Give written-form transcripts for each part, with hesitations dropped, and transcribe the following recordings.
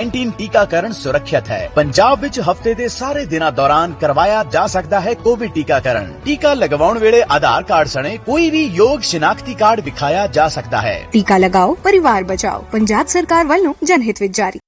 19 टीकाकरण सुरक्षित है। पंजाब विच हफ्ते दे सारे दिनां दौरान करवाया जा सकता है कोविड टीकाकरण। टीका लगवाउण वेले आधार कार्ड सने कोई भी योग शिनाख्ती कार्ड दिखाया जा सकता है। टीका लगाओ, परिवार बचाओ। पंजाब सरकार वालों जनहित विच जारी।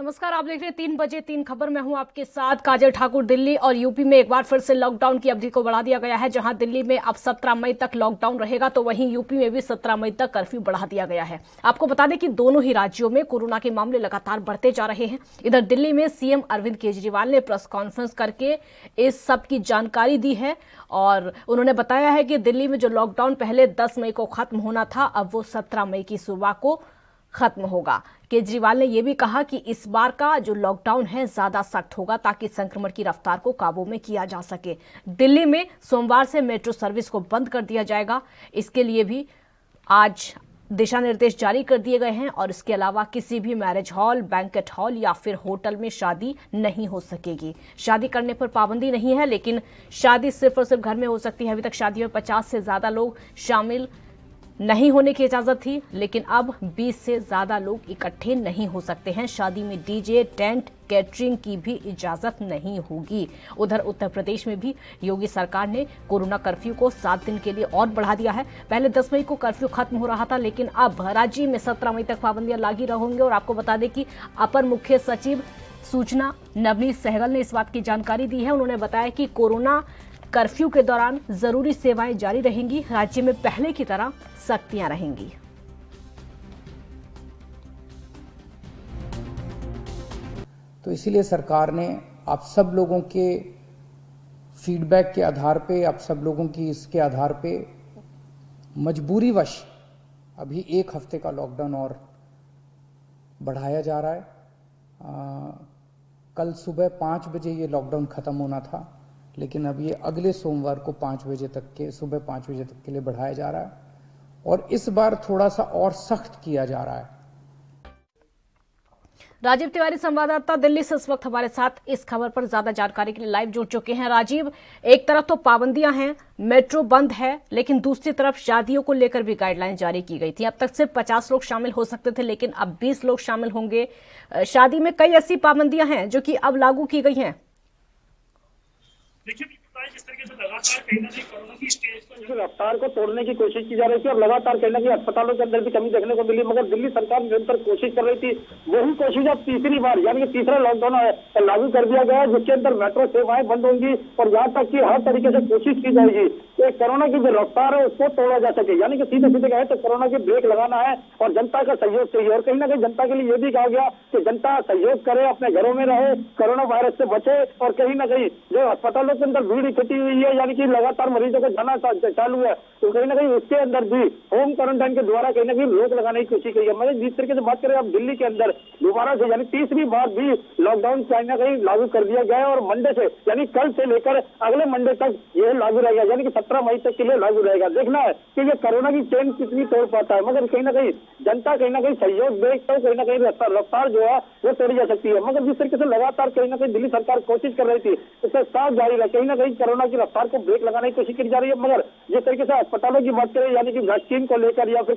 नमस्कार, आप देख रहे हैं 3 बजे 3 खबर। मैं हूं आपके साथ काजल ठाकुर। दिल्ली और यूपी में एक बार फिर से लॉकडाउन की अवधि को बढ़ा दिया गया है। जहां दिल्ली में अब 17 मई तक लॉकडाउन रहेगा, तो वहीं यूपी में भी 17 मई तक कर्फ्यू बढ़ा दिया गया है। आपको बता दें कि दोनों ही राज्यों में कोरोना के मामले लगातार बढ़ते जा रहे हैं। इधर दिल्ली में सीएम अरविंद केजरीवाल ने प्रेस कॉन्फ्रेंस करके इस सब की जानकारी दी है और उन्होंने बताया है कि दिल्ली में जो लॉकडाउन पहले 10 मई को खत्म होना था, अब वो 17 मई की सुबह को खत्म होगा। केजरीवाल ने यह भी कहा कि इस बार का जो लॉकडाउन है ज्यादा सख्त होगा ताकि संक्रमण की रफ्तार को काबू में किया जा सके। दिल्ली में सोमवार से मेट्रो सर्विस को बंद कर दिया जाएगा। इसके लिए भी आज दिशा निर्देश जारी कर दिए गए हैं और इसके अलावा किसी भी मैरिज हॉल, बैंकेट हॉल या फिर होटल में शादी नहीं हो सकेगी। शादी करने पर पाबंदी नहीं है, लेकिन शादी सिर्फ और सिर्फ घर में हो सकती है। अभी तक शादी में 50 से ज्यादा लोग शामिल नहीं होने की इजाजत थी, लेकिन अब 20 से ज्यादा लोग इकट्ठे नहीं हो सकते हैं। शादी में डीजे, टेंट, कैटरिंग की भी इजाजत नहीं होगी। उधर उत्तर प्रदेश में भी योगी सरकार ने कोरोना कर्फ्यू को 7 दिन के लिए और बढ़ा दिया है। पहले 10 मई को कर्फ्यू खत्म हो रहा था, लेकिन अब राज्य में 17 मई तक पाबंदियां लागू रहेंगी। और आपको बता दें कि अपर मुख्य सचिव सूचना नवनीत सहगल ने इस बात की जानकारी दी है। उन्होंने बताया कि कोरोना कर्फ्यू के दौरान जरूरी सेवाएं जारी रहेंगी। राज्य में पहले की तरह सख्तियां रहेंगी। तो इसीलिए सरकार ने आप सब लोगों के फीडबैक के आधार पे, आप सब लोगों की इसके आधार पे मजबूरीवश अभी 1 हफ्ते का लॉकडाउन और बढ़ाया जा रहा है। कल सुबह 5 बजे ये लॉकडाउन खत्म होना था, लेकिन अब ये अगले सोमवार को 5 बजे तक के, सुबह 5 बजे तक के लिए बढ़ाया जा रहा है और इस बार थोड़ा सा और सख्त किया जा रहा है। राजीव तिवारी संवाददाता दिल्ली से इस वक्त हमारे साथ इस खबर पर ज्यादा जानकारी के लिए लाइव जुड़ चुके हैं। राजीव, एक तरफ तो पाबंदियां हैं, मेट्रो बंद है, लेकिन दूसरी तरफ शादियों को लेकर भी गाइडलाइन जारी की गई थी। अब तक सिर्फ 50 लोग शामिल हो सकते थे, लेकिन अब 20 लोग शामिल होंगे। शादी में कई ऐसी पाबंदियां हैं जो कि अब लागू की गई हैं। देखिए, जिस तरीके से लगातार कहीं ना कहीं कोरोना की स्टेज पर रफ्तार को तोड़ने की कोशिश की जा रही थी और लगातार कहीं ना कहीं अस्पतालों के अंदर भी कमी देखने को मिली, मगर दिल्ली सरकार निरंतर कोशिश कर रही थी। वही कोशिश अब तीसरी बार यानी कि तीसरा लॉकडाउन लागू कर दिया गया, जिसके अंदर मेट्रो सेवाएं बंद होंगी और यहाँ तक की हर तरीके से कोशिश की जाएगी कि कोरोना की जो रफ्तार है उसको तोड़ा जा सके। यानी कि सीधे सीधे कहे तो कोरोना की ब्रेक लगाना है और जनता का सहयोग चाहिए। और कहीं ना कहीं जनता के लिए यह भी कहा गया कि जनता सहयोग करे, अपने घरों में रहे, कोरोना वायरस से बचे। और कहीं ना कहीं जो अस्पतालों के अंदर भीड़ इकट्ठी हुई है, यानी कि लगातार मरीजों को जाना चालू है, तो कहीं ना कहीं उसके अंदर भी होम क्वारंटाइन के द्वारा कहीं ना कहीं रोक लगाने की कोशिश की है। मतलब जिस तरीके से बात करें अब दिल्ली के अंदर दोबारा से यानी तीसरी बार भी लॉकडाउन कहीं ना कहीं लागू कर दिया गया है और मंडे से यानी कल से लेकर अगले मंडे तक यह लागू रहेगा, यानी कि 17 मई तक के लिए लागू रहेगा। देखना है कि ये कोरोना की चेन कितनी तोड़ पाता है, मगर कहीं ना कहीं जनता कहीं ना कहीं सहयोग दे तो कहीं ना कहीं रफ्तार जो है वो तोड़ी जा सकती है। मगर जिस तरीके से लगातार कहीं ना कहीं दिल्ली सरकार कोशिश कर रही थी, उसका साथ जारी रहा। कहीं ना कहीं कोरोना की रफ्तार को ब्रेक लगाने की कोशिश की जा रही है, मगर जिस तरीके से अस्पतालों की बात करें यानी कि वैक्सीन को लेकर या फिर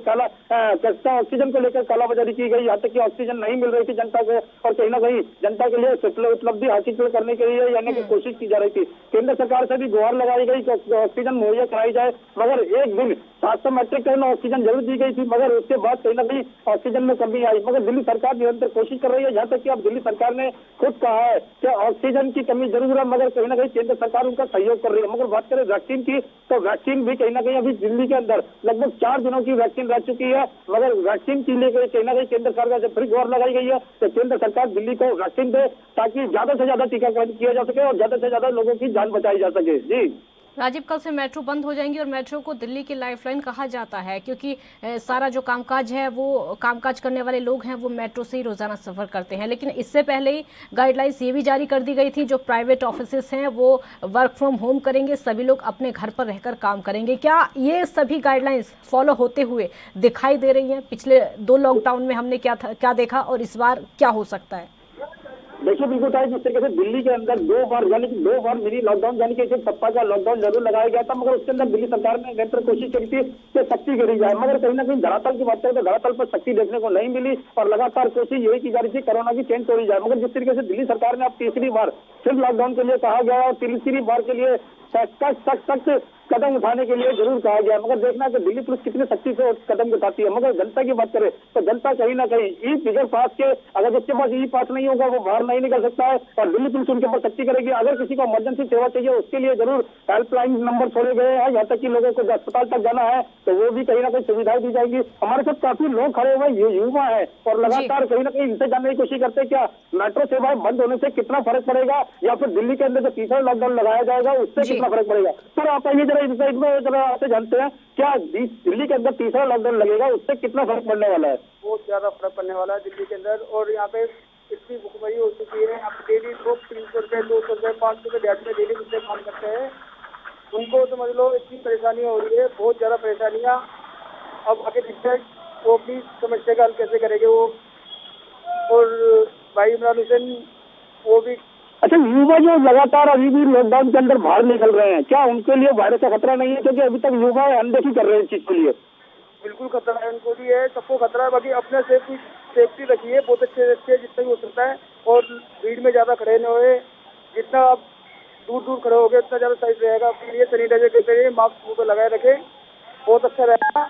सस्ता ऑक्सीजन को लेकर कालाबाजारी की गई, यहाँ तक कि ऑक्सीजन नहीं मिल रही थी जनता को और कहीं ना कहीं जनता के लिए उपलब्धि हासिल करने के लिए यानी कि कोशिश की जा रही थी। केंद्र सरकार से भी गुहार लगाई गई कि ऑक्सीजन मुहैया कराई जाए, मगर एक दिन 700 मैट्रिक टन ऑक्सीजन जरूर दी गई थी, मगर उसके बाद कहीं ना कहीं ऑक्सीजन में कमी आई। मगर दिल्ली सरकार निरंतर कोशिश कर रही है, यहाँ तक कि अब दिल्ली सरकार ने खुद कहा है कि ऑक्सीजन की कमी जरूर है, मगर कहीं ना कहीं केंद्र सरकार उनका सहयोग कर रही है। मगर बात करें वैक्सीन की, तो वैक्सीन भी कहीं ना कहीं अभी दिल्ली के अंदर लगभग 4 दिनों की वैक्सीन रह चुकी है। मगर वैक्सीन के लिए कहीं ना कहीं केंद्र सरकार से फिर गुहार लगाई गई है तो केंद्र सरकार दिल्ली को वैक्सीन दे, ताकि ज्यादा से ज्यादा टीकाकरण किया जा सके और ज्यादा से ज्यादा लोगों की जान बचाई जा सके। जी राजीव, कल से मेट्रो बंद हो जाएंगी और मेट्रो को दिल्ली की लाइफलाइन कहा जाता है, क्योंकि सारा जो कामकाज है वो कामकाज करने वाले लोग हैं वो मेट्रो से ही रोजाना सफर करते हैं। लेकिन इससे पहले ही गाइडलाइंस ये भी जारी कर दी गई थी, जो प्राइवेट ऑफिसेस हैं वो वर्क फ्रॉम होम करेंगे, सभी लोग अपने घर पर रहकर काम करेंगे। क्या ये सभी गाइडलाइंस फॉलो होते हुए दिखाई दे रही हैं? पिछले 2 लॉकडाउन में हमने क्या देखा और इस बार क्या हो सकता है? देखिए बिल्कुल था, जिस तरीके से दिल्ली के अंदर 2 बार यानी कि 2 बार मिनी लॉकडाउन यानी कि 1 सप्ताह का लॉकडाउन जरूर लगाया गया था, मगर उसके अंदर दिल्ली सरकार ने निरंतर कोशिश करी थी कि सख्ती करी जाए। मगर कहीं ना कहीं धरातल की बात करें तो धरातल पर सख्ती देखने को नहीं मिली और लगातार कोशिश यही की जा रही थी कोरोना की चेन तोड़ी जाए। मगर जिस तरीके से दिल्ली सरकार ने अब तीसरी बार फिर लॉकडाउन के लिए कहा गया और तीसरी बार के लिए सख्त कदम उठाने के लिए जरूर कहा गया। मगर देखना है कि दिल्ली पुलिस कितनी सख्ती से कदम उठाती है। मगर जनता की बात करें तो जनता कहीं ना कहीं ई बिगर पास के, अगर जिसके पास ई पास नहीं होगा वो बाहर नहीं निकल सकता है और दिल्ली पुलिस उनके ऊपर सख्ती करेगी। अगर किसी को इमरजेंसी सेवा चाहिए उसके लिए जरूर हेल्पलाइन नंबर छोड़े गए हैं, यहाँ तक कि लोगों को अस्पताल तक जाना है तो वो भी कहीं ना कहीं सुविधाएं दी जाएगी। हमारे साथ काफी लोग खड़े हुए युवा है और लगातार कहीं ना कहीं इनसे जानने की कोशिश करते हैं क्या मेट्रो सेवाएं बंद होने से कितना फर्क पड़ेगा या फिर दिल्ली के अंदर जो तीसरा लॉकडाउन लगाया जाएगा उससे कितना फर्क पड़ेगा। सर आप आइए जरा इस साइड में, जरा आपसे जानते हैं क्या दिल्ली के अंदर तीसरा लॉकडाउन लगेगा उससे कितना फर्क पड़ने वाला है? बहुत ज्यादा फर्क पड़ने वाला है दिल्ली के अंदर। और यहाँ पे इतनी भुखमरी हो चुकी है, अब डेली लोग 300 रुपये 200 रुपये 500 रुपये ब्याज में डेली मुझसे काम करते हैं, उनको समझ लो इतनी परेशानी हो रही है, बहुत ज्यादा परेशानियाँ। अब आगे दिखता है वो अपनी समस्या का हल कैसे करेंगे वो। और भाई इमरान हुसैन वो भी। अच्छा, युवा जो लगातार अभी भी लॉकडाउन के अंदर बाहर निकल रहे हैं, क्या उनके लिए वायरस का खतरा नहीं है? क्योंकि अभी तक युवा अनदेखी कर रहे हैं इस चीज के लिए। बिल्कुल खतरा है, उनको भी है, सबको खतरा है। बाकी अपने सेफ्टी रखिए बहुत अच्छे जितना भी हो सकता है और भीड़ में ज्यादा खड़े न हुए, जितना आप दूर खड़े हो गए उतना ज्यादा सही रहेगा। अपने लिए सैनिटाइजर करते रहिए, मास्क मुंह पर लगाए रखे, बहुत अच्छा रहेगा।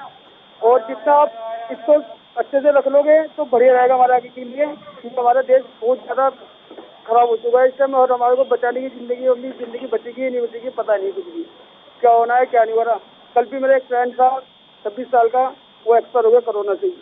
और जितना आप इसको अच्छे से रख लोगे तो बढ़िया रहेगा हमारे आगे के लिए, क्योंकि हमारा देश बहुत ज्यादा खराब हो चुका है इस टाइम और हमारे को बचाने की अपनी जिंदगी बचेगी नहीं बचेगी पता नहीं कुछ भी, क्या होना है क्या नहीं हो रहा। कल भी मेरा एक फ्रेंड था 26 साल का, वो एक्सपायर हो गया कोरोना से।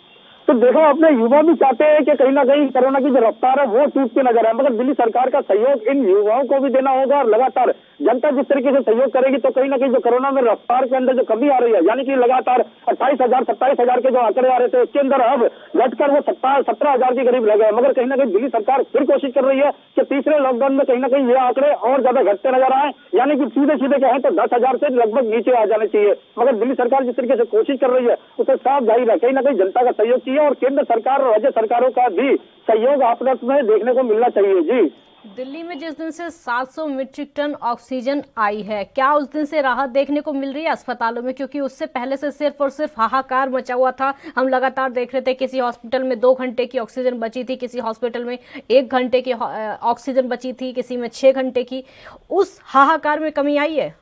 तो देखो अपने युवा भी चाहते हैं कि कहीं ना कहीं कोरोना की जो रफ्तार है वो टूटती नजर है, मगर दिल्ली सरकार का सहयोग इन युवाओं को भी देना होगा और लगातार जनता जिस तरीके से सहयोग करेगी तो कहीं ना कहीं जो कोरोना में रफ्तार के अंदर जो कमी आ रही है, यानी कि लगातार 28,000 27,000 के जो आंकड़े आ रहे थे उसके अंदर अब घटकर वो 17,000 के करीब लगे। मगर कहीं ना कहीं दिल्ली सरकार फिर कोशिश कर रही है कि तीसरे लॉकडाउन में कहीं ना कहीं ये आंकड़े और ज्यादा घटते नजर आए, यानी कि सीधे कहें तो 10,000 से लगभग नीचे आ जाने चाहिए। मगर दिल्ली सरकार जिस तरीके से कोशिश कर रही है उसे साफ जाहिर है कहीं ना कहीं जनता का सहयोग चाहिए और केंद्र सरकार और राज्य सरकारों का भी सहयोग आपस में देखने को मिलना चाहिए। जी दिल्ली में जिस दिन से 700 मीट्रिक टन ऑक्सीजन आई है, क्या उस दिन से राहत देखने को मिल रही है अस्पतालों में? क्योंकि उससे पहले से सिर्फ और सिर्फ हाहाकार मचा हुआ था। हम लगातार देख रहे थे किसी हॉस्पिटल में 2 घंटे की ऑक्सीजन बची थी, किसी हॉस्पिटल में 1 घंटे की ऑक्सीजन बची थी, किसी में 6 घंटे की। उस हाहाकार में कमी आई है?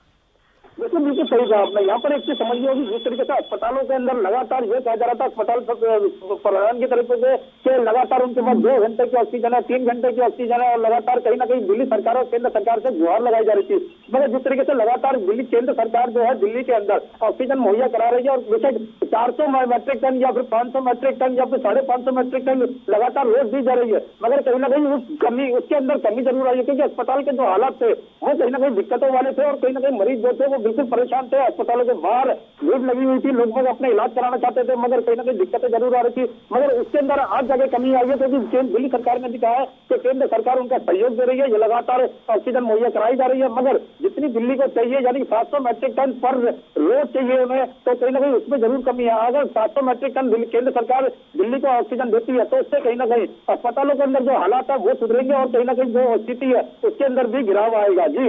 बिल्कुल सही कहा आपने। यहाँ पर एक चीज समझ होगी, जिस तरीके से अस्पतालों के अंदर लगातार ये कहा जा रहा था अस्पताल प्रशासन की तरफ से कि लगातार उनके पास 2 घंटे की ऑक्सीजन है, 3 घंटे की ऑक्सीजन है और लगातार कहीं ना कहीं दिल्ली सरकार और केंद्र सरकार से गुहार लगाई जा रही थी। मगर जिस तरीके से लगातार दिल्ली केंद्र सरकार जो है दिल्ली के अंदर ऑक्सीजन मुहैया करा रही है और बेशक 400 मैट्रिक टन या फिर 500 मैट्रिक टन या फिर 550 मैट्रिक टन लगातार रोज दी जा रही है, मगर कहीं ना कहीं उसके अंदर कमी जरूर आई है, क्योंकि अस्पताल के जो हालात थे वो कहीं ना कहीं दिक्कतों वाले थे और कहीं ना कहीं मरीज जो थे वो बिल्कुल परेशान थे। अस्पतालों के बाहर भीड़ लगी हुई थी, लोग अपने इलाज कराना चाहते थे, मगर कहीं ना कहीं दिक्कतें जरूर आ रही थी। मगर उसके अंदर आज जगह कमी आई है क्योंकि दिल्ली सरकार ने भी कहा है कि केंद्र सरकार उनका सहयोग दे रही है, ये लगातार ऑक्सीजन मुहैया कराई जा रही है। मगर जितनी दिल्ली को चाहिए यानी 700 मैट्रिक टन पर रोज चाहिए उन्हें, तो कहीं ना कहीं उसमें जरूर कमी है। अगर 700 मैट्रिक टन केंद्र सरकार दिल्ली को ऑक्सीजन देती है तो उससे कहीं ना कहीं अस्पतालों के अंदर जो हालात है वो सुधरेंगे और कहीं ना कहीं जो स्थिति है उसके अंदर भी गिराव आएगा। जी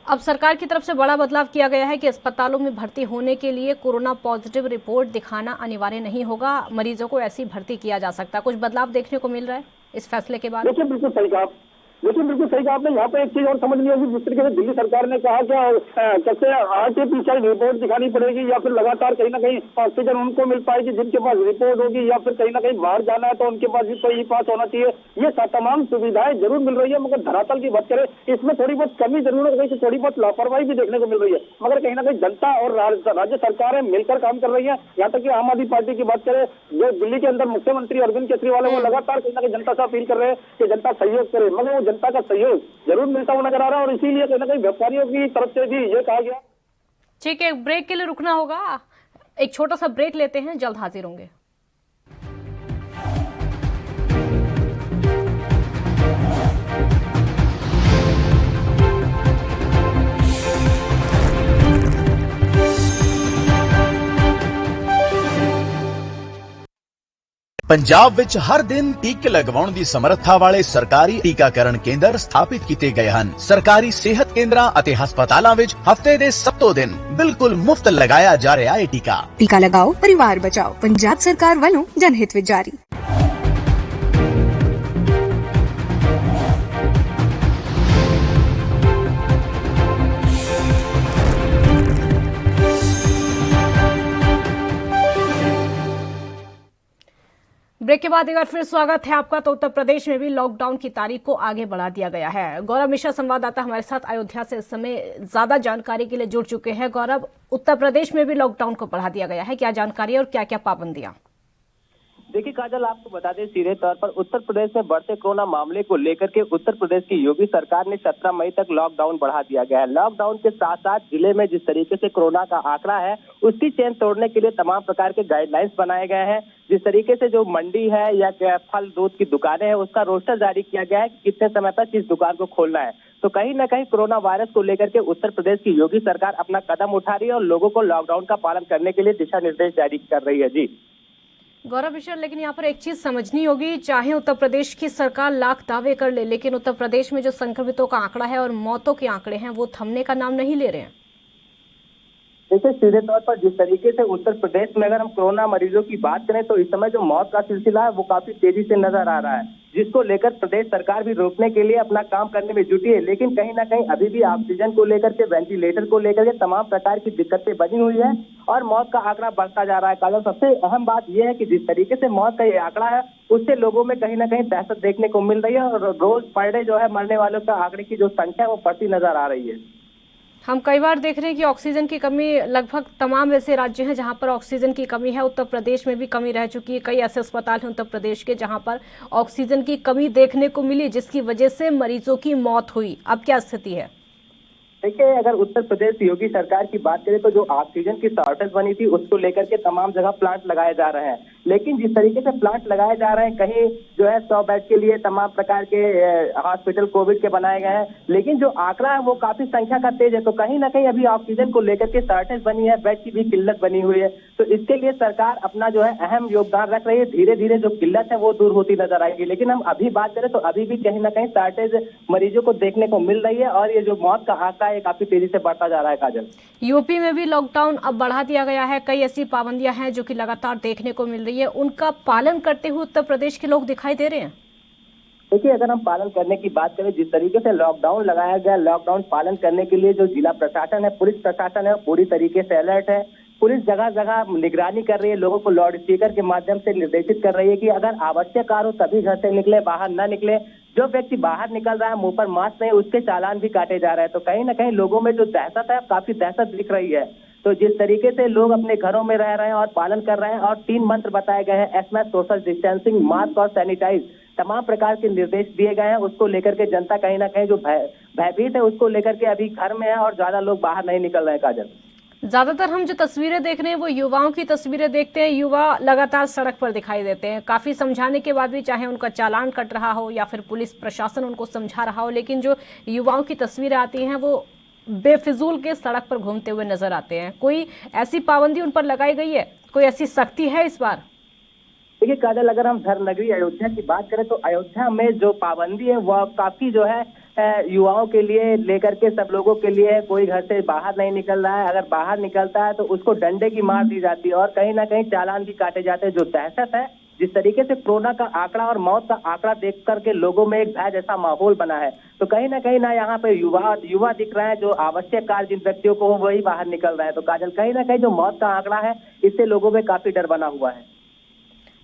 अब सरकार की तरफ से बड़ा बदलाव किया गया है कि अस्पतालों में भर्ती होने के लिए कोरोना पॉजिटिव रिपोर्ट दिखाना अनिवार्य नहीं होगा, मरीजों को ऐसी भर्ती किया जा सकता है। कुछ बदलाव देखने को मिल रहा है इस फैसले के बाद? देखिए बिल्कुल सही कहा, लेकिन बिल्कुल सही कहा आपने। यहाँ पे एक चीज और समझ नहीं होगी, जिस तरीके से दिल्ली सरकार ने कहा क्या कैसे आरटीपीसीआर रिपोर्ट दिखानी पड़ेगी या फिर लगातार कहीं ना कहीं ऑक्सीजन उनको मिल पाएगी जिनके पास रिपोर्ट होगी, या फिर कहीं ना कहीं बाहर जाना है तो उनके पास भी कोई पास होना चाहिए। ये तमाम सुविधाएं जरूर मिल रही है, मगर धरातल की बात करें इसमें थोड़ी बहुत कमी जरूर हो गई, थोड़ी बहुत लापरवाही भी देखने को मिल रही है। मगर कहीं ना कहीं जनता और राज्य सरकारें मिलकर काम कर रही है। यहाँ तक कि आम आदमी पार्टी की बात करें, जो दिल्ली के अंदर मुख्यमंत्री अरविंद केजरीवाल है, वो लगातार कहीं ना कहीं जनता से अपील कर रहे हैं कि जनता सहयोग करे, मगर वो जनता का सहयोग जरूर मिलता हुआ नजर आ रहा है। और इसीलिए कहीं ना कहीं व्यापारियों की तरफ से भी ये कहा गया। ठीक है, ब्रेक के लिए रुकना होगा, एक छोटा सा ब्रेक लेते हैं, जल्द हाजिर होंगे। ਪੰਜਾਬ ਵਿੱਚ ਹਰ ਦਿਨ ਟੀਕੇ ਲਗਵਾਉਣ ਦੀ ਸਮਰੱਥਾ ਵਾਲੇ ਸਰਕਾਰੀ ਟੀਕਾਕਰਨ ਕੇਂਦਰ ਸਥਾਪਿਤ ਕੀਤੇ ਗਏ ਹਨ। ਸਰਕਾਰੀ ਸਿਹਤ ਕੇਂਦਰਾਂ ਅਤੇ ਹਸਪਤਾਲਾਂ ਵਿੱਚ ਹਫ਼ਤੇ ਦੇ 7 ਦਿਨ ਬਿਲਕੁਲ ਮੁਫਤ ਲਗਾਇਆ ਜਾ ਰਿਹਾ ਹੈ ਟੀਕਾ। टीका लगाओ परिवार बचाओ, पंजाब सरकार वालों जनहित विच जारी। ब्रेक के बाद एक बार फिर स्वागत है आपका। तो उत्तर प्रदेश में भी लॉकडाउन की तारीख को आगे बढ़ा दिया गया है। गौरव मिश्रा संवाददाता हमारे साथ अयोध्या से इस समय ज्यादा जानकारी के लिए जुड़ चुके हैं। गौरव, उत्तर प्रदेश में भी लॉकडाउन को बढ़ा दिया गया है, क्या जानकारी और क्या क्या पाबंदियां? देखिए काजल, आपको बता दें सीधे तौर पर उत्तर प्रदेश में बढ़ते कोरोना मामले को लेकर के उत्तर प्रदेश की योगी सरकार ने 17 मई तक लॉकडाउन बढ़ा दिया गया है। लॉकडाउन के साथ साथ जिले में जिस तरीके से कोरोना का आंकड़ा है उसकी चेन तोड़ने के लिए तमाम प्रकार के गाइडलाइंस बनाए गए हैं। जिस तरीके से जो मंडी है या फल दूध की दुकानें हैं उसका रोस्टर जारी किया गया है कि कितने समय तक किस दुकान को खोलना है। तो कहीं न कहीं कोरोना वायरस को लेकर के उत्तर प्रदेश की योगी सरकार अपना कदम उठा रही है और लोगों को लॉकडाउन का पालन करने के लिए दिशा निर्देश जारी कर रही है। जी गौरव मिश्रा, लेकिन यहाँ पर एक चीज समझनी होगी, चाहे उत्तर प्रदेश की सरकार लाख दावे कर ले, लेकिन उत्तर प्रदेश में जो संक्रमितों का आंकड़ा है और मौतों के आंकड़े हैं वो थमने का नाम नहीं ले रहे हैं। देखिए सीधे तौर पर जिस तरीके से उत्तर प्रदेश में अगर हम कोरोना मरीजों की बात करें तो इस समय जो मौत का सिलसिला है वो काफी तेजी से नजर आ रहा है, जिसको लेकर प्रदेश सरकार भी रोकने के लिए अपना काम करने में जुटी है। लेकिन कहीं ना कहीं अभी भी ऑक्सीजन को लेकर के, वेंटिलेटर को लेकर के तमाम प्रकार की दिक्कतें बनी हुई है और मौत का आंकड़ा बढ़ता जा रहा है। काजल, सबसे अहम बात यह है कि जिस तरीके से मौत का ये आंकड़ा है उससे लोगों में कहीं ना कहीं दहशत देखने को मिल रही है और रोज पर डे जो है मरने वालों का आंकड़े की जो संख्या है वो बढ़ती नजर आ रही है। हम कई बार देख रहे हैं कि ऑक्सीजन की कमी लगभग तमाम ऐसे राज्य हैं जहां पर ऑक्सीजन की कमी है। उत्तर प्रदेश में भी कमी रह चुकी है। कई ऐसे अस्पताल हैं उत्तर प्रदेश के जहां पर ऑक्सीजन की कमी देखने को मिली, जिसकी वजह से मरीजों की मौत हुई। अब क्या स्थिति है? देखिए, अगर उत्तर प्रदेश योगी सरकार की बात करें तो जो ऑक्सीजन की शॉर्टेज बनी थी उसको लेकर के तमाम जगह प्लांट लगाए जा रहे हैं। लेकिन जिस तरीके से प्लांट लगाए जा रहे हैं, कहीं जो है 100 बेड के लिए तमाम प्रकार के हॉस्पिटल कोविड के बनाए गए हैं, लेकिन जो आंकड़ा है वो काफी संख्या का तेज है। तो कहीं ना कहीं अभी ऑक्सीजन को लेकर के शॉर्टेज बनी है, बेड की भी किल्लत बनी हुई है। तो इसके लिए सरकार अपना जो है अहम योगदान रख रही है। धीरे धीरे जो किल्लत है वो दूर होती नजर आएगी। लेकिन हम अभी बात करें तो अभी भी कहीं ना कहीं शॉर्टेज मरीजों को देखने को मिल रही है और ये जो मौत का आंकड़ा है काफी तेजी से बढ़ता जा रहा है। काजल, यूपी में भी लॉकडाउन अब बढ़ा दिया गया है। कई ऐसी पाबंदियां हैं जो कि लगातार देखने को मिल रही है, उनका पालन करते हुए उत्तर प्रदेश के लोग दिखाई दे रहे हैं। देखिए, अगर हम पालन करने की बात करें, जिस तरीके से लॉकडाउन लगाया गया, लॉकडाउन पालन करने के लिए जो जिला प्रशासन है, पुलिस प्रशासन है, पूरी तरीके से अलर्ट है। पुलिस जगह जगह निगरानी कर रही है, लोगों को लाउड स्पीकर के माध्यम से निर्देशित कर रही है कि अगर आवश्यक कार्य हो तभी घर से निकले, बाहर न निकले। जो व्यक्ति बाहर निकल रहा है मुंह पर मास्क नहीं, उसके चालान भी काटे जा रहे हैं। तो कहीं ना कहीं लोगों में जो दहशत है काफी दहशत दिख रही है। तो जिस तरीके से लोग अपने घरों में रह रहे हैं और पालन कर रहे हैं और 3 मंत्र बताए गए हैं, एसएमएस, सोशल डिस्टेंसिंग, मास्क और सैनिटाइज, तमाम प्रकार के निर्देश दिए गए हैं। उसको लेकर के जनता कहीं ना कहीं जो भयभीत है उसको लेकर के अभी घर में है और ज्यादा लोग बाहर नहीं निकल रहे हैं। काजल, ज्यादातर हम जो तस्वीरें देख रहे हैं वो युवाओं की तस्वीरें देखते हैं। युवा लगातार सड़क पर दिखाई देते हैं, काफी समझाने के बाद भी, चाहे उनका चालान कट रहा हो या फिर पुलिस प्रशासन उनको समझा रहा हो, लेकिन जो युवाओं की तस्वीरें आती हैं वो बेफिजूल के सड़क पर घूमते हुए नजर आते हैं। कोई ऐसी पाबंदी उन पर लगाई गई है, कोई ऐसी सख्ती है इस बार? देखिए काजल, अगर हम धर्म नगरी अयोध्या की बात करें तो अयोध्या में जो पाबंदी है वह काफी जो है युवाओं के लिए लेकर के सब लोगों के लिए। कोई घर से बाहर नहीं निकल रहा है, अगर बाहर निकलता है तो उसको डंडे की मार दी जाती है और कहीं ना कहीं चालान भी काटे जाते हैं। जो दहशत है जिस तरीके से कोरोना का आंकड़ा और मौत का आंकड़ा देख करके लोगों में एक भय जैसा माहौल बना है, तो कहीं ना यहाँ पे युवा दिख रहे हैं, जो आवश्यक कार्य जिन व्यक्तियों को वही बाहर निकल रहा है। तो काजल, कहीं ना कहीं जो मौत का आंकड़ा है, इससे लोगों में काफी डर बना हुआ है।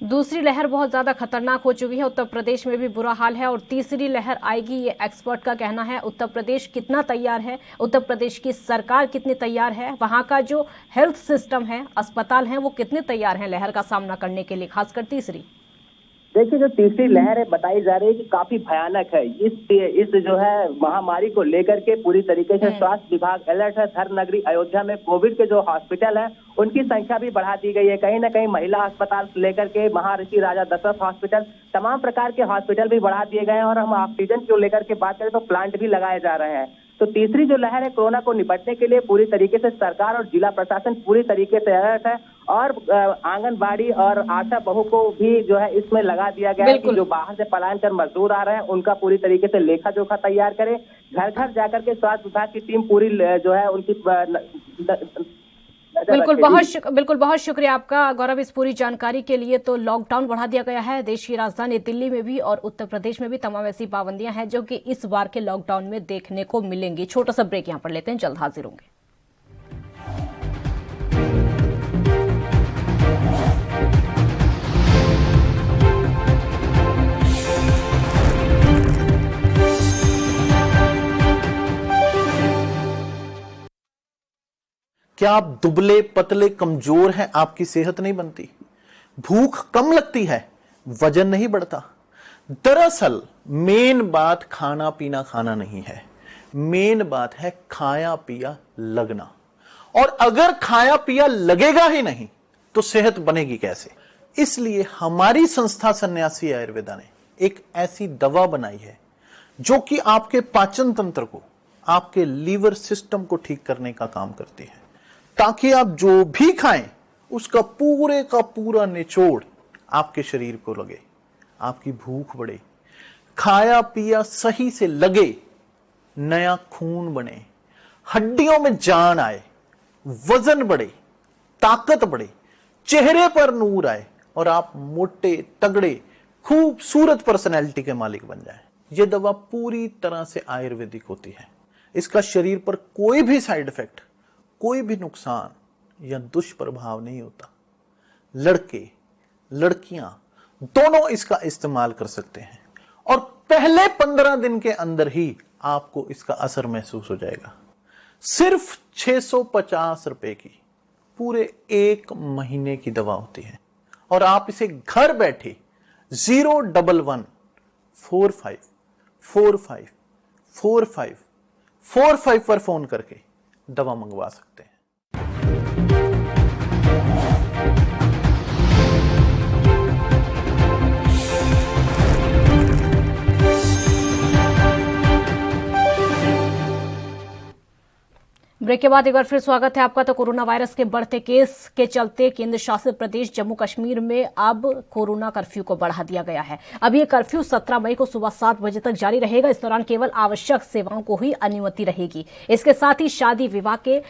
दूसरी लहर बहुत ज्यादा खतरनाक हो चुकी है, उत्तर प्रदेश में भी बुरा हाल है और तीसरी लहर आएगी, ये एक्सपर्ट का कहना है। उत्तर प्रदेश कितना तैयार है, उत्तर प्रदेश की सरकार कितनी तैयार है, वहां का जो हेल्थ सिस्टम है, अस्पताल हैं, वो कितने तैयार हैं लहर का सामना करने के लिए, खासकर तीसरी? देखिए, जो तीसरी लहर है बताई जा रही है कि काफी भयानक है। इस जो है महामारी को लेकर के पूरी तरीके से स्वास्थ्य विभाग अलर्ट है। धर्म नगरी अयोध्या में कोविड के जो हॉस्पिटल है उनकी संख्या भी बढ़ा दी गई है। कहीं ना कहीं महिला अस्पताल से लेकर के महर्षि राजा दशरथ हॉस्पिटल, तमाम प्रकार के हॉस्पिटल भी बढ़ा दिए गए हैं। और हम ऑक्सीजन को लेकर के बात करें तो प्लांट भी लगाए जा रहे हैं। तो तीसरी जो लहर है कोरोना को निपटने के लिए पूरी तरीके से सरकार और जिला प्रशासन पूरी तरीके से अलर्ट है। और आंगनबाड़ी और आशा बहू को भी जो है इसमें लगा दिया गया है कि जो बाहर से पलायन कर मजदूर आ रहे हैं उनका पूरी तरीके से लेखा जोखा तैयार करे। घर घर जाकर के स्वास्थ्य विभाग की टीम पूरी जो है उनकी बिल्कुल बहुत शुक्रिया आपका गौरव इस पूरी जानकारी के लिए। तो लॉकडाउन बढ़ा दिया गया है देश की राजधानी दिल्ली में भी और उत्तर प्रदेश में भी तमाम ऐसी पाबंदियां हैं जो कि इस बार के लॉकडाउन में देखने को मिलेंगी। छोटा सा ब्रेक यहां पर लेते हैं, जल्द हाजिर होंगे। क्या आप दुबले पतले कमजोर हैं, आपकी सेहत नहीं बनती, भूख कम लगती है, वजन नहीं बढ़ता? दरअसल मेन बात खाना पीना खाना नहीं है, मेन बात है खाया पिया लगना। और अगर खाया पिया लगेगा ही नहीं तो सेहत बनेगी कैसे? इसलिए हमारी संस्था सन्यासी आयुर्वेदा ने एक ऐसी दवा बनाई है जो कि आपके पाचन तंत्र को, आपके लीवर सिस्टम को ठीक करने का काम करती है, ताकि आप जो भी खाएं उसका पूरे का पूरा निचोड़ आपके शरीर को लगे, आपकी भूख बढ़े, खाया पिया सही से लगे, नया खून बने, हड्डियों में जान आए, वजन बढ़े, ताकत बढ़े, चेहरे पर नूर आए और आप मोटे तगड़े खूबसूरत पर्सनैलिटी के मालिक बन जाएं। यह दवा पूरी तरह से आयुर्वेदिक होती है। इसका शरीर पर कोई भी साइड इफेक्ट, कोई भी नुकसान या दुष्प्रभाव नहीं होता। लड़के लड़कियां दोनों इसका इस्तेमाल कर सकते हैं और पहले 15 दिन के अंदर ही आपको इसका असर महसूस हो जाएगा। सिर्फ 650 रुपए की पूरे 1 महीने की दवा होती है और आप इसे घर बैठे 01145454545 पर फोन करके दवा मंगवा सकते हैं। ब्रेक के बाद एक बार फिर स्वागत है आपका। तो कोरोना वायरस के बढ़ते केस के चलते केंद्र शासित प्रदेश जम्मू कश्मीर में अब कोरोना कर्फ्यू को बढ़ा दिया गया है। अब ये कर्फ्यू 17 मई को सुबह 7 बजे तक जारी रहेगा। इस दौरान केवल आवश्यक सेवाओं को ही अनुमति रहेगी। इसके साथ ही शादी विवाह के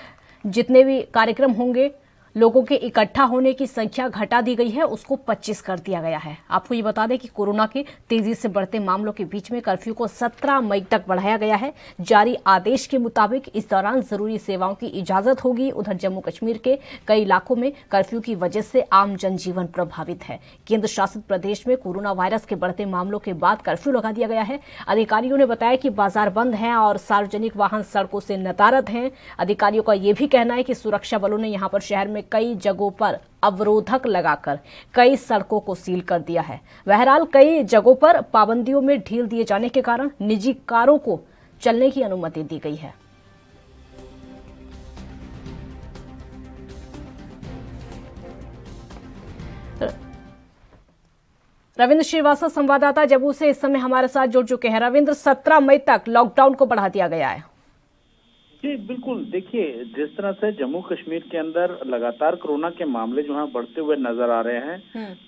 जितने भी कार्यक्रम होंगे, लोगों के इकट्ठा होने की संख्या घटा दी गई है, उसको 25 कर दिया गया है। आपको ये बता दें कि कोरोना के तेजी से बढ़ते मामलों के बीच में कर्फ्यू को 17 मई तक बढ़ाया गया है। जारी आदेश के मुताबिक इस दौरान जरूरी सेवाओं की इजाजत होगी। उधर जम्मू कश्मीर के कई इलाकों में कर्फ्यू की वजह से आम जनजीवन प्रभावित है। केंद्र शासित प्रदेश में कोरोना वायरस के बढ़ते मामलों के बाद कर्फ्यू लगा दिया गया है। अधिकारियों ने बताया कि बाजार बंद हैं और सार्वजनिक वाहन सड़कों से नदारद हैं। अधिकारियों का यह भी कहना है कि सुरक्षा बलों ने यहां पर शहर में कई जगहों पर अवरोधक लगाकर कई सड़कों को सील कर दिया है। बहरहाल कई जगहों पर पाबंदियों में ढील दिए जाने के कारण निजी कारों को चलने की अनुमति दी गई है। रविंद्र श्रीवास्तव संवाददाता जम्मू से इस समय हमारे साथ जुड़ चुके हैं। रविंद्र, 17 मई तक लॉकडाउन को बढ़ा दिया गया है। जी बिल्कुल, देखिए जिस तरह से जम्मू कश्मीर के अंदर लगातार कोरोना के मामले जो है बढ़ते हुए नजर आ रहे हैं।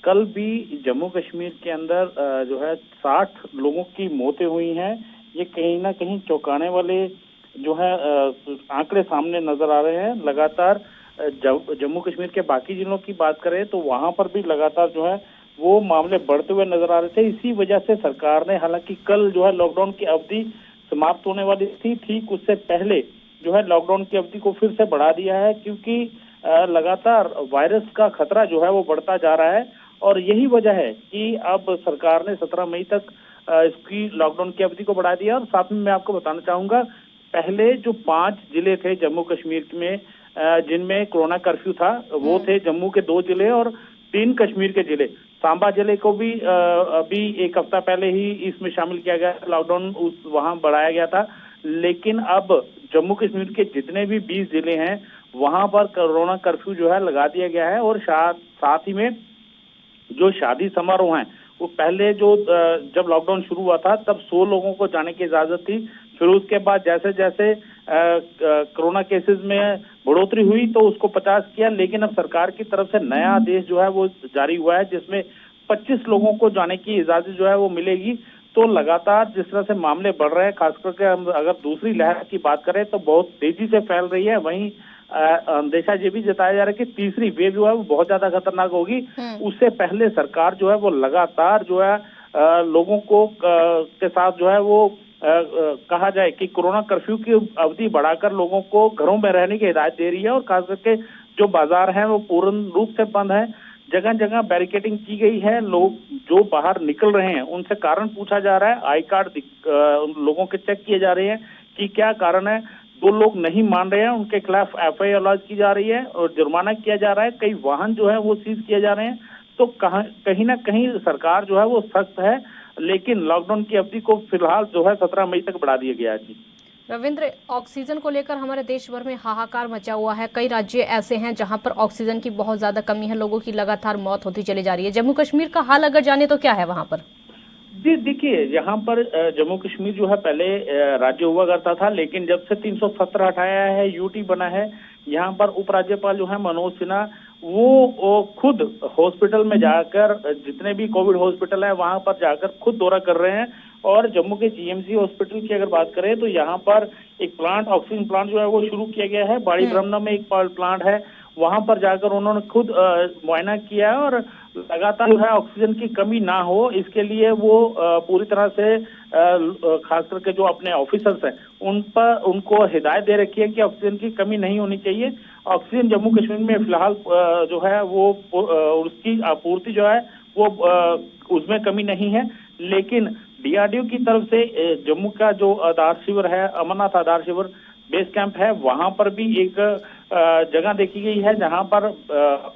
कल भी जम्मू कश्मीर के अंदर जो है 60 लोगों की मौतें हुई हैं। ये कहीं ना कहीं चौंकाने वाले जो है आंकड़े सामने नजर आ रहे हैं। लगातार जम्मू कश्मीर के बाकी जिलों की बात करें तो वहां पर भी लगातार जो है वो मामले बढ़ते हुए नजर आ रहे थे। इसी वजह से सरकार ने, हालांकि कल जो है लॉकडाउन की अवधि समाप्त होने वाली थी, ठीक उससे पहले जो है लॉकडाउन की अवधि को फिर से बढ़ा दिया है, क्योंकि लगातार वायरस का खतरा जो है वो बढ़ता जा रहा है। और यही वजह है कि अब सरकार ने 17 मई तक इसकी लॉकडाउन की अवधि को बढ़ा दिया। और साथ में मैं आपको बताना चाहूंगा, पहले जो 5 जिले थे जम्मू कश्मीर में जिनमें कोरोना कर्फ्यू था, वो थे जम्मू के 2 जिले और 3 कश्मीर के जिले। सांबा जिले को भी अभी एक हफ्ता पहले ही इसमें शामिल किया गया, लॉकडाउन वहां बढ़ाया गया था। लेकिन अब जम्मू कश्मीर के जितने भी 20 जिले हैं वहां पर कोरोना कर्फ्यू जो है लगा दिया गया है। और साथ ही में जो शादी समारोह हैं, वो पहले जो जब लॉकडाउन शुरू हुआ था तब 100 लोगों को जाने की इजाजत थी। फिर उसके बाद जैसे जैसे कोरोना केसेस में बढ़ोतरी हुई तो उसको 50 किया। लेकिन अब सरकार की तरफ से नया आदेश जो है वो जारी हुआ है, जिसमें 25 लोगों को जाने की इजाजत जो है वो मिलेगी। तो लगातार जिस तरह से मामले बढ़ रहे हैं, खास करके हम अगर दूसरी लहर की बात करें तो बहुत तेजी से फैल रही है। वहीं अंदेशा ये भी जताया जा रहा है कि तीसरी वेव जो है वो बहुत ज्यादा खतरनाक होगी। उससे पहले सरकार जो है वो लगातार जो है लोगों को के साथ जो है वो कहा जाए कि कोरोना कर्फ्यू की अवधि बढ़ाकर लोगों को घरों में रहने की हिदायत दे रही है। और खास करके जो बाजार हैं वो पूर्ण रूप से बंद है, जगह जगह बैरिकेडिंग की गई है। लोग जो बाहर निकल रहे हैं उनसे कारण पूछा जा रहा है, आई कार्ड लोगों के चेक किए जा रहे हैं कि क्या कारण है। 2 लोग नहीं मान रहे हैं, उनके खिलाफ FIR लॉन्च की जा रही है और जुर्माना किया जा रहा है। कई वाहन जो है वो सीज किए जा रहे हैं। तो कहीं ना कहीं सरकार जो है वो सख्त है, लेकिन लॉकडाउन की अवधि को फिलहाल जो है 17 मई तक बढ़ा दिया गया है। जी रविंद्र, ऑक्सीजन को लेकर हमारे देश भर में हाहाकार मचा हुआ है। कई राज्य ऐसे हैं जहां पर ऑक्सीजन की बहुत ज्यादा कमी है, लोगों की लगातार मौत होती चली जा रही है। जम्मू कश्मीर का हाल अगर जाने तो क्या है वहां पर? जी देखिए, यहाँ पर जम्मू कश्मीर जो है पहले राज्य हुआ करता था, लेकिन जब से 317 हटाया है, UT बना है, यहाँ पर उपराज्यपाल जो है मनोज सिन्हा वो खुद हॉस्पिटल में जाकर, जितने भी कोविड हॉस्पिटल है वहां पर जाकर खुद दौरा कर रहे हैं। और जम्मू के GMC हॉस्पिटल की अगर बात करें तो यहाँ पर एक प्लांट, ऑक्सीजन प्लांट जो है वो शुरू किया गया है। बाड़ी ब्रह्मण्य में एक प्लांट है, वहां पर जाकर उन्होंने खुद मुआयना किया है। और लगातार जो है ऑक्सीजन की कमी ना हो, इसके लिए वो पूरी तरह से खास करके जो अपने ऑफिसर्स हैं उनको हिदायत दे रखी है कि ऑक्सीजन की कमी नहीं होनी चाहिए। ऑक्सीजन जम्मू कश्मीर में फिलहाल जो है वो उसकी आपूर्ति जो है वो उसमें कमी नहीं है। लेकिन DRDO की तरफ से जम्मू का जो आधार शिविर है, अमरनाथ आधार शिविर बेस कैंप है, वहां पर भी एक जगह देखी गई है जहां पर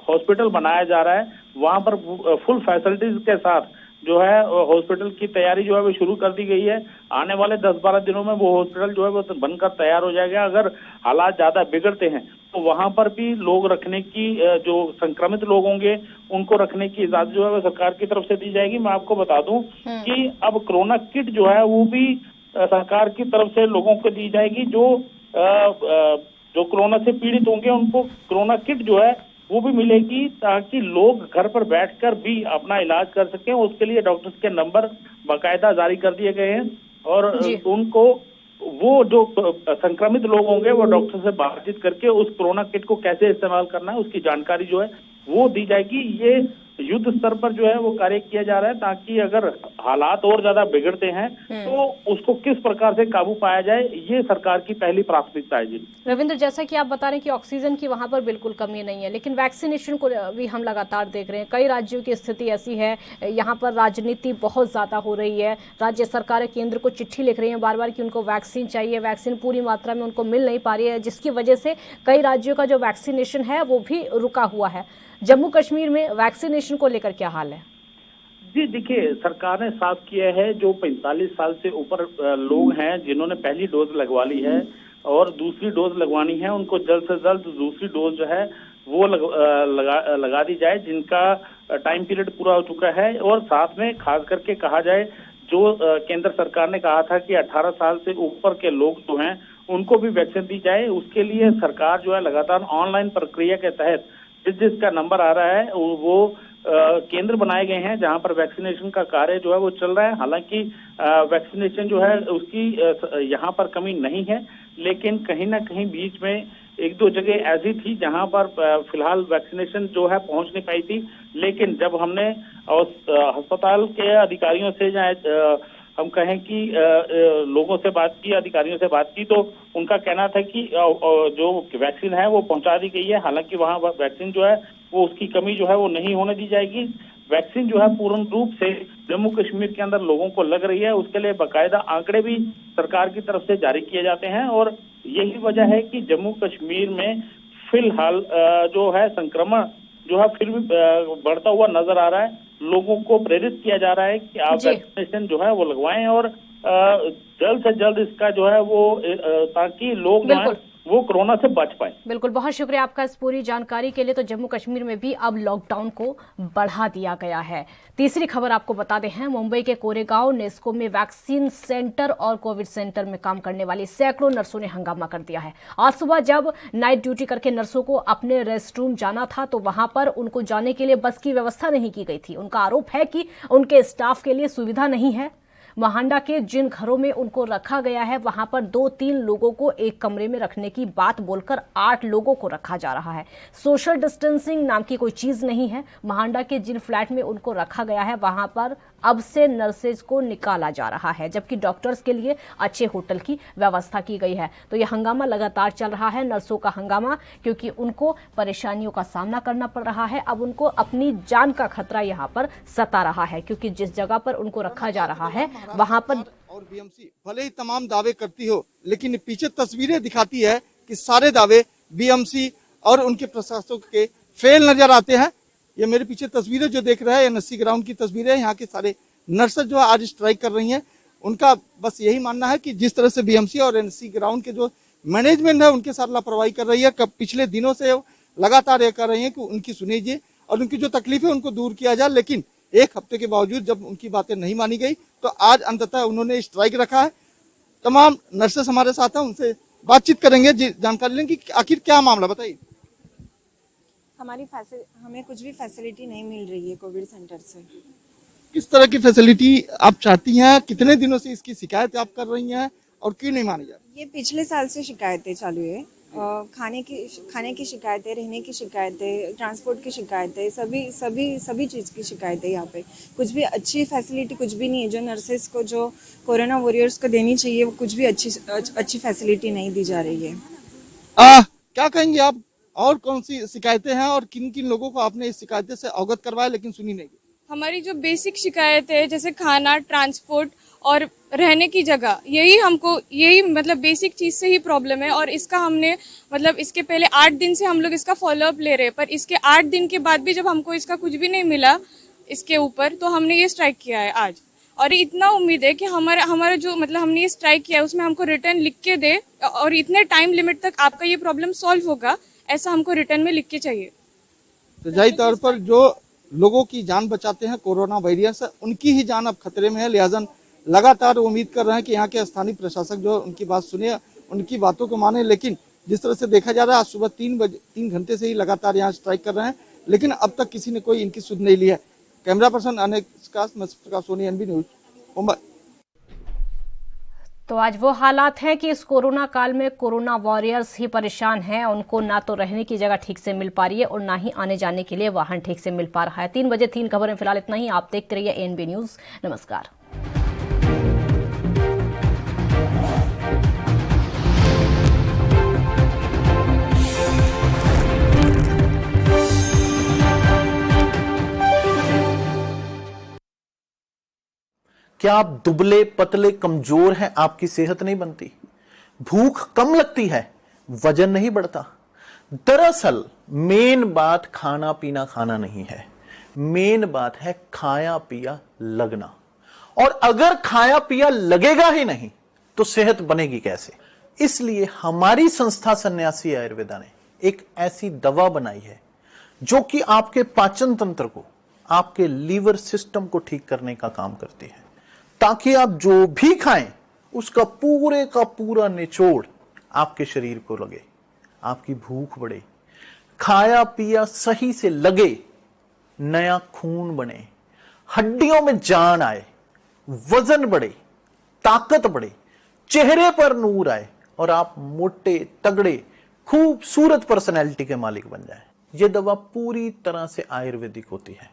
हॉस्पिटल बनाया जा रहा है। वहां पर फुल फैसिलिटीज के साथ जो है हॉस्पिटल की तैयारी जो है वो शुरू कर दी गई है। आने वाले 10-12 दिनों में वो हॉस्पिटल जो है वो बनकर तैयार हो जाएगा। अगर हालात ज्यादा बिगड़ते हैं तो वहां पर भी लोग रखने की, जो संक्रमित लोग होंगे उनको रखने की इजाजत जो है वो सरकार की तरफ से दी जाएगी। मैं आपको बता दूं कि अब कोरोना किट जो है वो भी सरकार की तरफ से लोगों को दी जाएगी। जो कोरोना से पीड़ित होंगे उनको कोरोना किट जो है वो भी मिलेगी, ताकि लोग घर पर बैठकर भी अपना इलाज कर सकें। उसके लिए डॉक्टर्स के नंबर बाकायदा जारी कर दिए गए हैं और उनको वो जो संक्रमित लोग होंगे वो डॉक्टर से बातचीत करके उस कोरोना किट को कैसे इस्तेमाल करना है उसकी जानकारी जो है वो दी जाएगी। ये युद्ध स्तर पर जो है वो कार्य किया जा रहा है, ताकि अगर हालात और ज्यादा बिगड़ते हैं तो उसको किस प्रकार से काबू पाया जाए, ये सरकार की पहली प्राथमिकता है। जी रविंद्र, जैसा कि आप बता रहे हैं कि ऑक्सीजन की वहां पर बिल्कुल कमी नहीं है, लेकिन वैक्सीनेशन को भी हम लगातार देख रहे हैं। कई राज्यों की स्थिति ऐसी है, यहाँ पर राजनीति बहुत ज्यादा हो रही है। राज्य सरकारें केंद्र को चिट्ठी लिख रही है बार बार कि उनको वैक्सीन चाहिए, वैक्सीन पूरी मात्रा में उनको मिल नहीं पा रही है, जिसकी वजह से कई राज्यों का जो वैक्सीनेशन है वो भी रुका हुआ है। जम्मू कश्मीर में वैक्सीनेशन को लेकर क्या हाल है? जी देखिए, सरकार ने साफ किया है जो 45 साल से ऊपर लोग हैं जिन्होंने पहली डोज लगवा ली है और दूसरी डोज लगवानी है, उनको जल्द से जल्द दूसरी डोज जो है वो लगा दी जाए, जिनका टाइम पीरियड पूरा हो चुका है। और साथ में खास करके कहा जाए, जो केंद्र सरकार ने कहा था कि 18 साल से ऊपर के लोग जो हैं उनको भी वैक्सीन दी जाए, उसके लिए सरकार जो है लगातार ऑनलाइन प्रक्रिया के तहत जिसका नंबर आ रहा है वो केंद्र बनाए गए हैं जहां पर वैक्सीनेशन का कार्य जो है वो चल रहा है। हालांकि वैक्सीनेशन जो है उसकी यहाँ पर कमी नहीं है, लेकिन कहीं ना कहीं बीच में एक दो जगह ऐसी थी जहां पर फिलहाल वैक्सीनेशन जो है पहुंच नहीं पाई थी, लेकिन जब हमने अस्पताल के अधिकारियों से हम कहें कि लोगों से बात की, अधिकारियों से बात की, तो उनका कहना था कि जो वैक्सीन है वो पहुंचा दी गई है। हालांकि वहां वैक्सीन जो है वो उसकी कमी जो है वो नहीं होने दी जाएगी। वैक्सीन जो है पूर्ण रूप से जम्मू कश्मीर के अंदर लोगों को लग रही है, उसके लिए बाकायदा आंकड़े भी सरकार की तरफ से जारी किए जाते हैं और यही वजह है कि जम्मू कश्मीर में फिलहाल जो है संक्रमण जो है फिर भी बढ़ता हुआ नजर आ रहा है। लोगों को प्रेरित किया जा रहा है कि आप वैक्सीनेशन जो है वो लगवाएं और जल्द से जल्द इसका जो है वो ताकि लोग जो है वो कोरोना से बच पाए। बिल्कुल, बहुत शुक्रिया आपका इस पूरी जानकारी के लिए। तो जम्मू कश्मीर में भी अब लॉकडाउन को बढ़ा दिया गया है। तीसरी खबर आपको बताते हैं, मुंबई के कोरेगांव नेस्को में वैक्सीन सेंटर और कोविड सेंटर में काम करने वाली सैकड़ों नर्सों ने हंगामा कर दिया है। आज सुबह जब नाइट ड्यूटी करके नर्सों को अपने रेस्ट रूम जाना था तो वहां पर उनको जाने के लिए बस की व्यवस्था नहीं की गई थी। उनका आरोप है कि उनके स्टाफ के लिए सुविधा नहीं है। महांडा के जिन घरों में उनको रखा गया है वहां पर 2-3 लोगों को एक कमरे में रखने की बात बोलकर 8 लोगों को रखा जा रहा है। सोशल डिस्टेंसिंग नाम की कोई चीज नहीं है। महांडा के जिन फ्लैट में उनको रखा गया है वहां पर अब से नर्सेज को निकाला जा रहा है, जबकि डॉक्टर्स के लिए अच्छे होटल की व्यवस्था की गई है। तो यह हंगामा लगातार चल रहा है, नर्सों का हंगामा, क्योंकि उनको परेशानियों का सामना करना पड़ रहा है। अब उनको अपनी जान का खतरा यहाँ पर सता रहा है, क्योंकि जिस जगह पर उनको रखा जा रहा है वहां पर और बीएमसी भले ही तमाम दावे करती हो, लेकिन पीछे तस्वीरें दिखाती है कि सारे दावे बीएमसी और उनके प्रशासक के फेल नजर आते हैं। ये मेरे पीछे तस्वीरें जो देख रहे हैं एनएससी ग्राउंड की तस्वीरें, यहाँ के सारे नर्सेज जो आज स्ट्राइक कर रही हैं। उनका बस यही मानना है कि जिस तरह से बीएमसी और एनएससी ग्राउंड के जो मैनेजमेंट है उनके साथ लापरवाही कर रही है। पिछले दिनों से लगातार ये कर रही है कि उनकी सुनिए और उनकी जो तकलीफ है उनको दूर किया जाए, लेकिन एक हफ्ते के बावजूद जब उनकी बातें नहीं मानी गई तो आज अंततः उन्होंने स्ट्राइक रखा है। तमाम नर्सेस हमारे साथ हैं, उनसे बातचीत करेंगे, जानकारी लेंगे कि आखिर क्या मामला, बताइए। हमें कुछ भी फैसिलिटी नहीं मिल रही है कोविड सेंटर से। किस तरह की फैसिलिटी आप चाहती हैं? कितने दिनों से इसकी शिकायत आप कर रही हैं और क्यों नहीं मानी जा रही? ये पिछले साल से शिकायतें चालू है। खाने की शिकायतें, रहने की शिकायतें, ट्रांसपोर्ट की शिकायतें, सभी चीज़ की शिकायतें। यहाँ पे कुछ भी अच्छी फैसिलिटी कुछ भी नहीं है। जो नर्सेस को, जो कोरोना वॉरियर्स को देनी चाहिए, वो कुछ भी अच्छी फैसिलिटी नहीं दी जा रही है। क्या कहेंगे आप, और कौन सी शिकायतें हैं और किन किन लोगों को आपने इस शिकायतें से अवगत करवाया लेकिन सुनी नहीं? हमारी जो बेसिक शिकायत है, जैसे खाना, ट्रांसपोर्ट और रहने की जगह, यही मतलब बेसिक चीज से ही प्रॉब्लम है। और इसका हमने मतलब इसके पहले 8 दिन से हम लोग इसका फॉलोअप ले रहे हैं, पर इसके 8 दिन के बाद भी जब हमको इसका कुछ भी नहीं मिला इसके ऊपर, तो हमने ये स्ट्राइक किया है आज। और इतना उम्मीद है कि हमारा जो मतलब हमने ये स्ट्राइक किया है उसमें हमको रिटर्न लिख के दे और इतने टाइम लिमिट तक आपका ये प्रॉब्लम सॉल्व होगा, ऐसा हमको रिटर्न में लिख के चाहिए। तो जाहिर तौर पर जो लोगों की जान बचाते हैं कोरोना वायरस से, उनकी ही जान अब खतरे में है। लिहाजा लगातार उम्मीद कर रहे हैं कि यहाँ के स्थानीय प्रशासक जो उनकी बात सुने, उनकी बातों को माने। लेकिन जिस तरह से देखा जा रहा है, आज सुबह 3 घंटे से ही लगातार यहाँ स्ट्राइक कर रहे हैं, लेकिन अब तक किसी ने कोई इनकी सुध नहीं ली है। कैमरा पर्सन अनेक सोनी, एनबी न्यूज, मुंबई। तो आज वो हालात हैं कि इस कोरोना काल में कोरोना वॉरियर्स ही परेशान हैं। उनको ना तो रहने की जगह ठीक से मिल पा रही है और ना ही आने जाने के लिए वाहन ठीक से मिल पा रहा है। 3 बजे 3 खबर में फिलहाल इतना ही। आप देखते रहिए एनबी न्यूज। नमस्कार। क्या आप दुबले पतले कमजोर हैं? आपकी सेहत नहीं बनती, भूख कम लगती है, वजन नहीं बढ़ता। दरअसल मेन बात खाना पीना खाना नहीं है, मेन बात है खाया पिया लगना। और अगर खाया पिया लगेगा ही नहीं तो सेहत बनेगी कैसे? इसलिए हमारी संस्था सन्यासी आयुर्वेदा ने एक ऐसी दवा बनाई है जो कि आपके पाचन तंत्र को, आपके लीवर सिस्टम को ठीक करने का काम करती है, ताकि आप जो भी खाएं उसका पूरे का पूरा निचोड़ आपके शरीर को लगे, आपकी भूख बढ़े, खाया पिया सही से लगे, नया खून बने, हड्डियों में जान आए, वजन बढ़े, ताकत बढ़े, चेहरे पर नूर आए और आप मोटे तगड़े खूबसूरत पर्सनैलिटी के मालिक बन जाएं। ये दवा पूरी तरह से आयुर्वेदिक होती है।